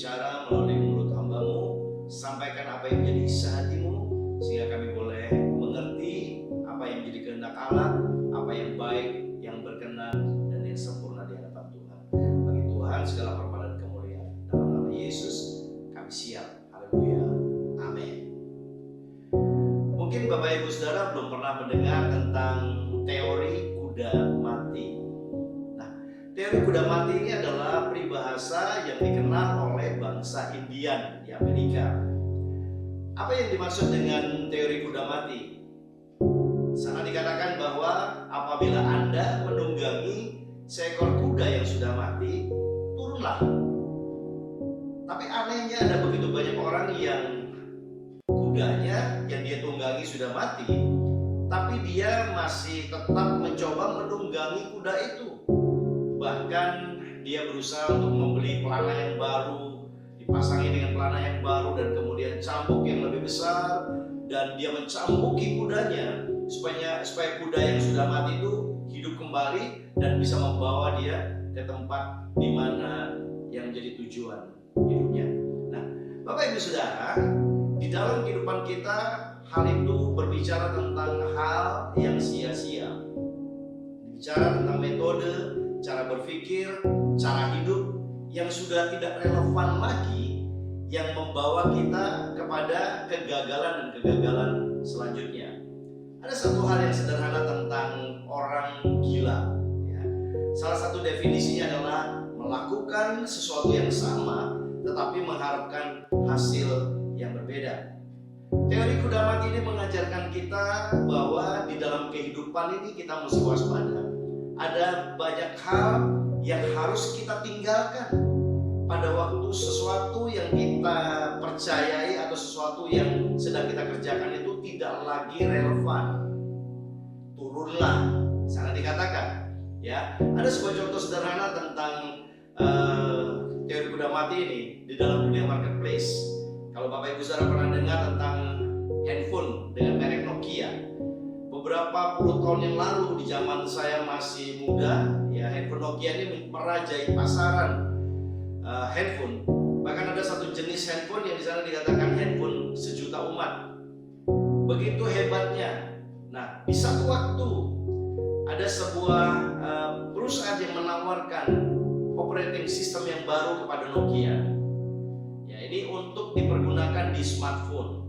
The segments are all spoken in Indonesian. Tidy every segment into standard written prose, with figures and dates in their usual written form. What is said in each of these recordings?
berbicara melalui mulut hamba-Mu. Sampaikan apa yang menjadi isi hati-Mu, sehingga kami boleh mengerti apa yang menjadi kehendak Allah, apa yang baik, yang berkenan, dan yang sempurna di hadapan Tuhan. Bagi Tuhan segala hormat dan kemuliaan. Dalam nama Yesus kami siap. Haleluya. Amin. Mungkin Bapak Ibu Saudara belum pernah mendengar tentang teori kuda mati. Nah, teori kuda mati ini adalah peribahasa yang dikenal oleh bangsa Indian di Amerika. Apa yang dimaksud dengan teori kuda mati? Sana dikatakan bahwa apabila Anda menunggangi seekor kuda yang sudah mati, turunlah. Tapi anehnya ada begitu banyak orang yang kudanya yang dia tunggangi sudah mati, tapi dia masih tetap mencoba menunggangi kuda itu. Bahkan dia berusaha untuk membeli pelana yang baru, dipasangi dengan pelana yang baru, dan kemudian cambuk yang lebih besar, dan dia mencambuki kudanya supaya kuda yang sudah mati itu hidup kembali dan bisa membawa dia ke tempat di mana yang menjadi tujuan hidupnya. Nah, Bapak Ibu Saudara, di dalam kehidupan kita hal itu berbicara tentang hal yang sia-sia. Bicara tentang metode, cara berpikir, cara hidup yang sudah tidak relevan lagi, yang membawa kita kepada kegagalan dan kegagalan selanjutnya. Ada satu hal yang sederhana tentang orang gila, ya. Salah satu definisinya adalah melakukan sesuatu yang sama tetapi mengharapkan hasil yang berbeda. Teori kuda mati ini mengajarkan kita bahwa di dalam kehidupan ini kita mesti waspada. Ada banyak hal yang harus kita tinggalkan pada waktu sesuatu yang kita percayai atau sesuatu yang sedang kita kerjakan itu tidak lagi relevan. Turunlah, sangat dikatakan. Ya, ada sebuah contoh sederhana tentang teori kuda mati ini di dalam dunia marketplace. Kalau Bapak Ibu Saudara pernah dengar tentang handphone dengan merek Nokia, beberapa puluh tahun yang lalu di zaman saya masih muda, ya, handphone Nokia ini merajai pasaran handphone. Bahkan ada satu jenis handphone yang di sana dikatakan handphone sejuta umat. Begitu hebatnya. Nah, di satu waktu ada sebuah perusahaan yang menawarkan operating system yang baru kepada Nokia. Ya, ini untuk dipergunakan di smartphone.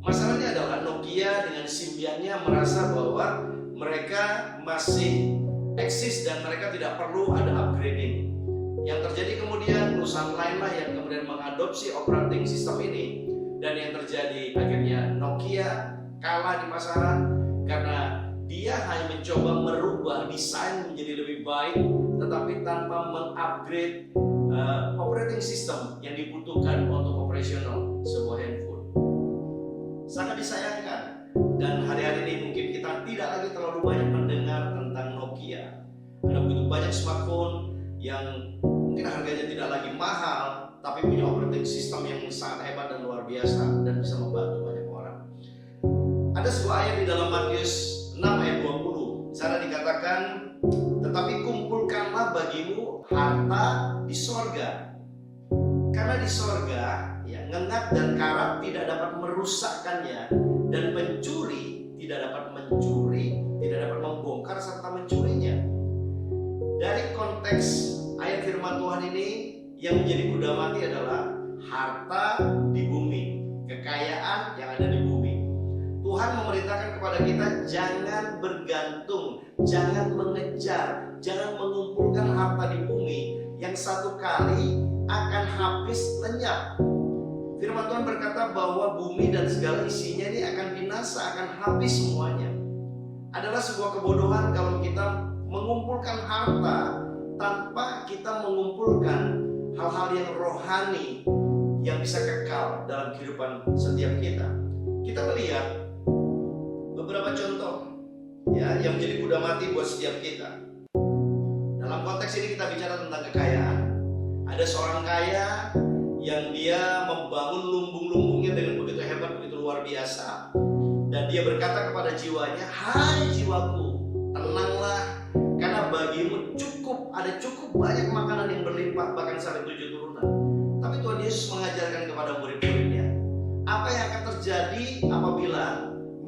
Masalahnya adalah Nokia dengan Symbian-nya merasa bahwa mereka masih eksis dan mereka tidak perlu ada upgrading. Yang terjadi kemudian perusahaan lainlah yang kemudian mengadopsi operating system ini, dan yang terjadi akhirnya Nokia kalah di pasaran karena dia hanya mencoba merubah desain menjadi lebih baik, tetapi tanpa mengupgrade operating system yang dibutuhkan untuk operasional sebuah handphone. Sangat disayangkan, dan hari-hari ini mungkin kita tidak lagi terlalu banyak mendengar tentang Nokia. Ada begitu banyak smartphone yang mungkin harganya tidak lagi mahal, tapi punya operating system yang sangat hebat dan luar biasa dan bisa membantu banyak orang. Ada sebuah ayat di dalam Matius 6 ayat 20. Sana dikatakan, tetapi kumpulkanlah bagimu harta di sorga. Karena di sorga, ya, ngengat dan karat tidak dapat merusakkannya, dan pencuri tidak dapat mencuri, tidak dapat membongkar serta mencurinya. Dari konteks ayat firman Tuhan ini, yang menjadi kuda mati adalah harta di bumi, kekayaan yang ada di bumi. Tuhan memerintahkan kepada kita jangan bergantung, jangan mengejar, jangan mengumpulkan harta di bumi yang satu kali akan habis lenyap. Firman Tuhan berkata bahwa bumi dan segala isinya ini akan binasa, akan habis semuanya. Adalah sebuah kebodohan kalau kita mengumpulkan harta tanpa kita mengumpulkan hal-hal yang rohani yang bisa kekal dalam kehidupan setiap kita. Kita melihat beberapa contoh, ya, yang menjadi kuda mati buat setiap kita. Dalam konteks ini kita bicara tentang kekayaan. Ada seorang kaya yang dia membangun lumbung-lumbungnya dengan begitu hebat, begitu luar biasa, dan dia berkata kepada jiwanya, hai jiwaku, tenanglah, karena bagimu cukup, ada cukup banyak makanan yang berlimpah, bahkan sampai 7 turunan. Tapi Tuhan Yesus Yesus mengajarkan kepada murid-muridnya. Apa yang akan terjadi apabila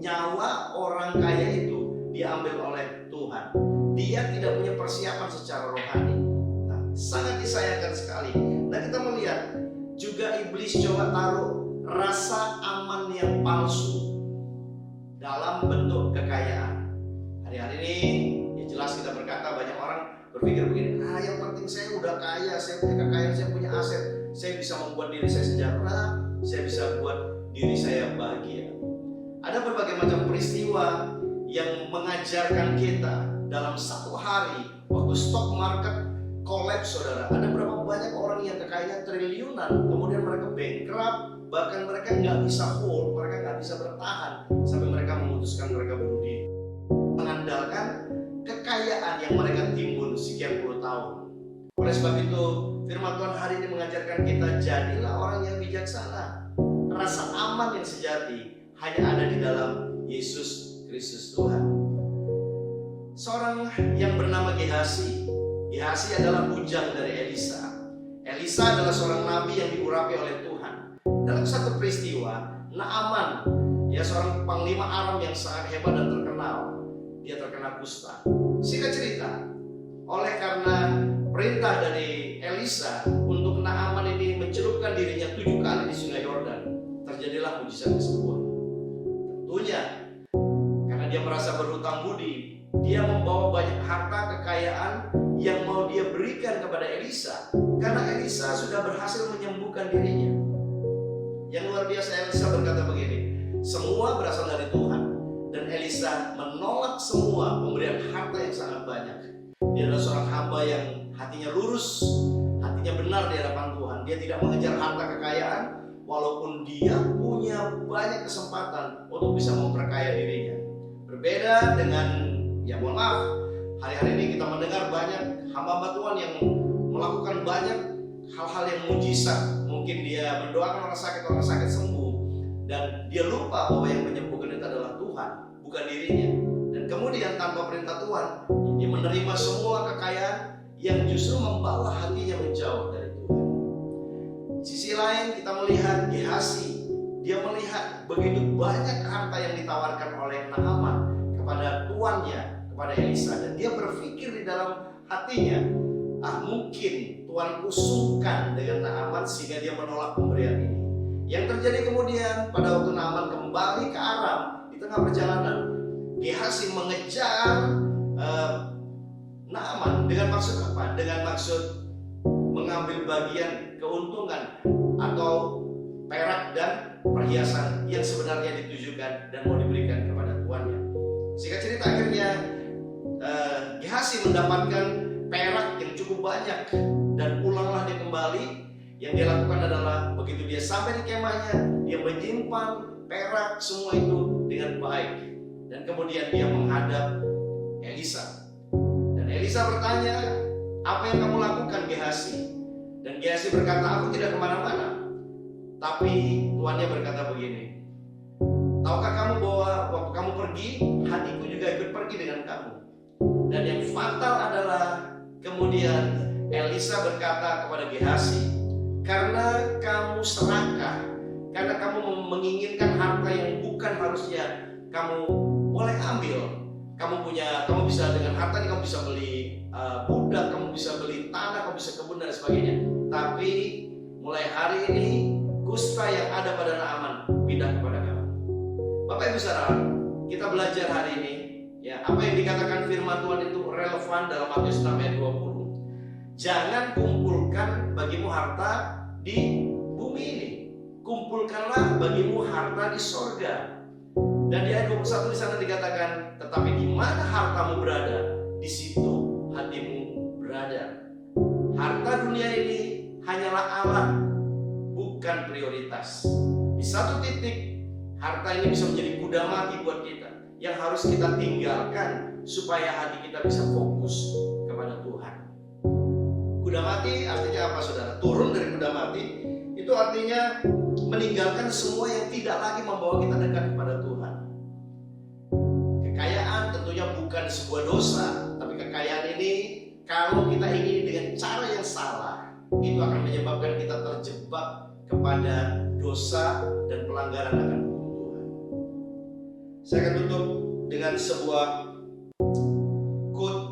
nyawa orang kaya itu diambil oleh Tuhan? Dia tidak punya persiapan secara rohani. Nah, sangat disayangkan sekali. Nah, kita melihat juga iblis coba taruh rasa aman yang palsu dalam bentuk kekayaan. Hari-hari ini ya jelas kita berkata, banyak orang berpikir begini, yang penting saya udah kaya, saya punya kekayaan, saya punya aset, saya bisa membuat diri saya sejahtera, saya bisa buat diri saya bahagia. Ada berbagai macam peristiwa yang mengajarkan kita dalam satu hari, waktu stock market collapse, saudara, ada berapa banyak orang yang kekayaan triliunan, kemudian mereka bankrupt, bahkan mereka nggak bisa hold, mereka nggak bisa bertahan, sampai mereka memutuskan mereka bunuh diri, mengandalkan kekayaan yang mereka timbun sekian puluh tahun. Oleh sebab itu, firman Tuhan hari ini mengajarkan kita, jadilah orang yang bijaksana. Rasa aman yang sejati hanya ada di dalam Yesus Kristus Tuhan. Seorang yang bernama Gehazi. Gehazi adalah bujang dari Elisa. Elisa adalah seorang nabi yang diurapi oleh Tuhan. Dalam satu peristiwa, Naaman, ya seorang panglima Aram yang sangat hebat dan terkenal, dia terkena kusta. Singkat cerita, oleh karena perintah dari Elisa untuk Naaman ini mencelupkan dirinya 7 kali di sungai Yordan, terjadilah mujizat kesembuhan. Tentunya karena dia merasa berhutang budi, dia membawa banyak harta kekayaan yang mau dia berikan kepada Elisa, karena Elisa sudah berhasil menyembuhkan dirinya. Yang luar biasa, Elisa berkata begini, semua berasal dari Tuhan, dan Elisa menolak semua pemberian harta yang sangat banyak. Dia adalah seorang hamba yang hatinya lurus, hatinya benar di hadapan Tuhan. Dia tidak mengejar harta kekayaan, walaupun dia punya banyak kesempatan untuk bisa memperkaya dirinya. Berbeda dengan, ya mohon maaf, hari-hari ini kita mendengar banyak hamba-hamba Tuhan yang melakukan banyak hal-hal yang mujizat. Mungkin dia mendoakan orang sakit sembuh, dan dia lupa bahwa yang menyembuhkan itu adalah Tuhan, bukan dirinya. Dan kemudian tanpa perintah Tuhan, dia menerima semua kekayaan yang justru membawa hatinya menjauh dari Tuhan. Di sisi lain kita melihat Gehazi, dia melihat begitu banyak harta yang ditawarkan oleh Naaman kepada tuannya, kepada Elisa, dan dia berpikir di dalam hatinya, mungkin tuanku sungkan dengan Naaman sehingga dia menolak pemberian ini. Yang terjadi kemudian pada waktu Naaman kembali ke Aram, di tengah perjalanan Gehazi mengejar Naaman dengan maksud apa? Dengan maksud mengambil bagian keuntungan atau perak dan perhiasan yang sebenarnya ditujukan dan mau diberikan kepada tuannya. Singkat cerita, akhirnya Gehazi mendapatkan perak yang cukup banyak, dan pulanglah dia kembali. Yang dia lakukan adalah begitu dia sampai di kemahnya, dia menyimpan perak semua itu dengan baik, dan kemudian dia menghadap Elisa. Dan Elisa bertanya, apa yang kamu lakukan, Gehazi? Dan Gehazi berkata, aku tidak kemana-mana. Tapi tuannya berkata begini, tahukah kamu bahwa waktu kamu pergi, hatiku juga ikut pergi dengan kamu? Dan yang fatal adalah kemudian Elisa berkata kepada Gehazi, karena kamu serakah, karena kamu menginginkan harta yang bukan harusnya kamu boleh ambil. Kamu bisa dengan harta ini kamu bisa beli budak, kamu bisa beli tanah, kamu bisa kebun dan sebagainya. Tapi mulai hari ini kusta yang ada pada Naaman pindah kepada kamu. Bapak Ibu Saudara, kita belajar hari ini, ya, apa yang dikatakan firman Tuhan itu relevan dalam Matius 6 ayat 20. Jangan kumpulkan bagimu harta di bumi ini, kumpulkanlah bagimu harta di sorga. Dan di ayat 21 di sana dikatakan, tetapi di mana hartamu berada, di situ hatimu berada. Harta dunia ini hanyalah alat, bukan prioritas. Di satu titik, harta ini bisa menjadi kuda mati buat kita, yang harus kita tinggalkan supaya hati kita bisa fokus kepada Tuhan. Kuda mati artinya apa, saudara? Turun dari kuda mati itu artinya meninggalkan semua yang tidak lagi membawa kita dekat kepada Tuhan. Kekayaan tentunya bukan sebuah dosa, tapi kekayaan ini kalau kita ingini dengan cara yang salah, itu akan menyebabkan kita terjebak kepada dosa dan pelanggaran akan hukum Tuhan. Saya akan tutup dengan sebuah quote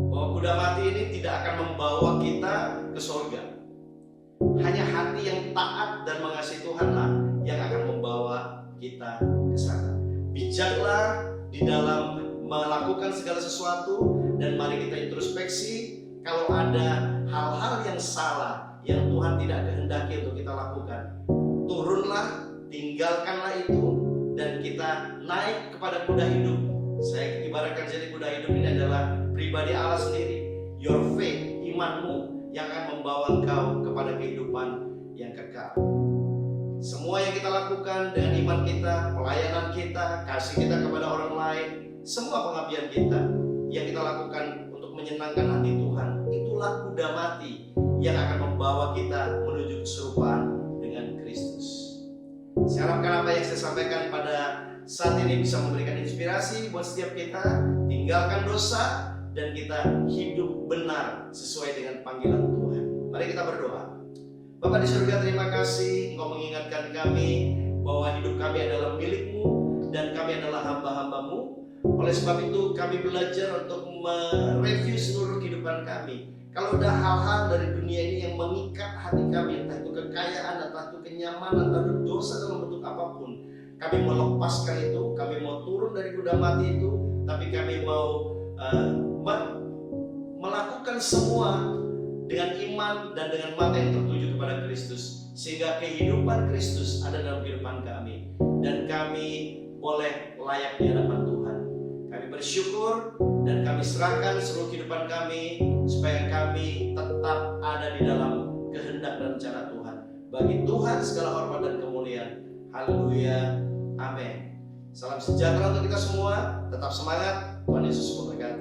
bahwa kuda mati ini tidak akan membawa kita ke surga. Hanya hati yang taat dan mengasihi Tuhanlah yang akan membawa kita ke sana. Bijaklah di dalam melakukan segala sesuatu, dan mari kita introspeksi kalau ada hal-hal yang salah yang Tuhan tidak kehendaki untuk kita lakukan. Turunlah, tinggalkanlah itu, dan kita naik kepada kuda hidup. Saya ibaratkan jadi kuda hidup ini adalah pribadi Allah sendiri. Your faith, imanmu yang akan membawa engkau kepada kehidupan yang kekal. Semua yang kita lakukan dengan iman kita, pelayanan kita, kasih kita kepada orang lain, semua pengabdian kita yang kita lakukan untuk menyenangkan hati Tuhan, itulah kuda mati yang akan membawa kita menuju keserupaan dengan Kristus. Saya harapkan apa yang saya sampaikan pada saat ini bisa memberikan inspirasi buat setiap kita. Tinggalkan dosa dan kita hidup benar sesuai dengan panggilan Tuhan. Mari kita berdoa. Bapa di surga, terima kasih Engkau mengingatkan kami bahwa hidup kami adalah milik-Mu dan kami adalah hamba-hamba-Mu. Oleh sebab itu kami belajar untuk mereview seluruh kehidupan kami. Kalau ada hal-hal dari dunia ini yang mengikat hati kami, entah itu kekayaan, entah itu kenyamanan, entah itu dosa dalam bentuk apapun, kami mau lepaskan itu, kami mau turun dari kuda mati itu, tapi kami mau melakukan semua dengan iman dan dengan mata yang tertuju kepada Kristus, sehingga kehidupan Kristus ada dalam kehidupan kami dan kami boleh layak di hadapan Tuhan. Kami bersyukur dan kami serahkan seluruh kehidupan kami supaya kami tetap ada di dalam kehendak dan rencana Tuhan. Bagi Tuhan segala hormat dan kemuliaan. Haleluya. Amin. Salam sejahtera untuk kita semua. Tetap semangat. Tuhan Yesus memberkati.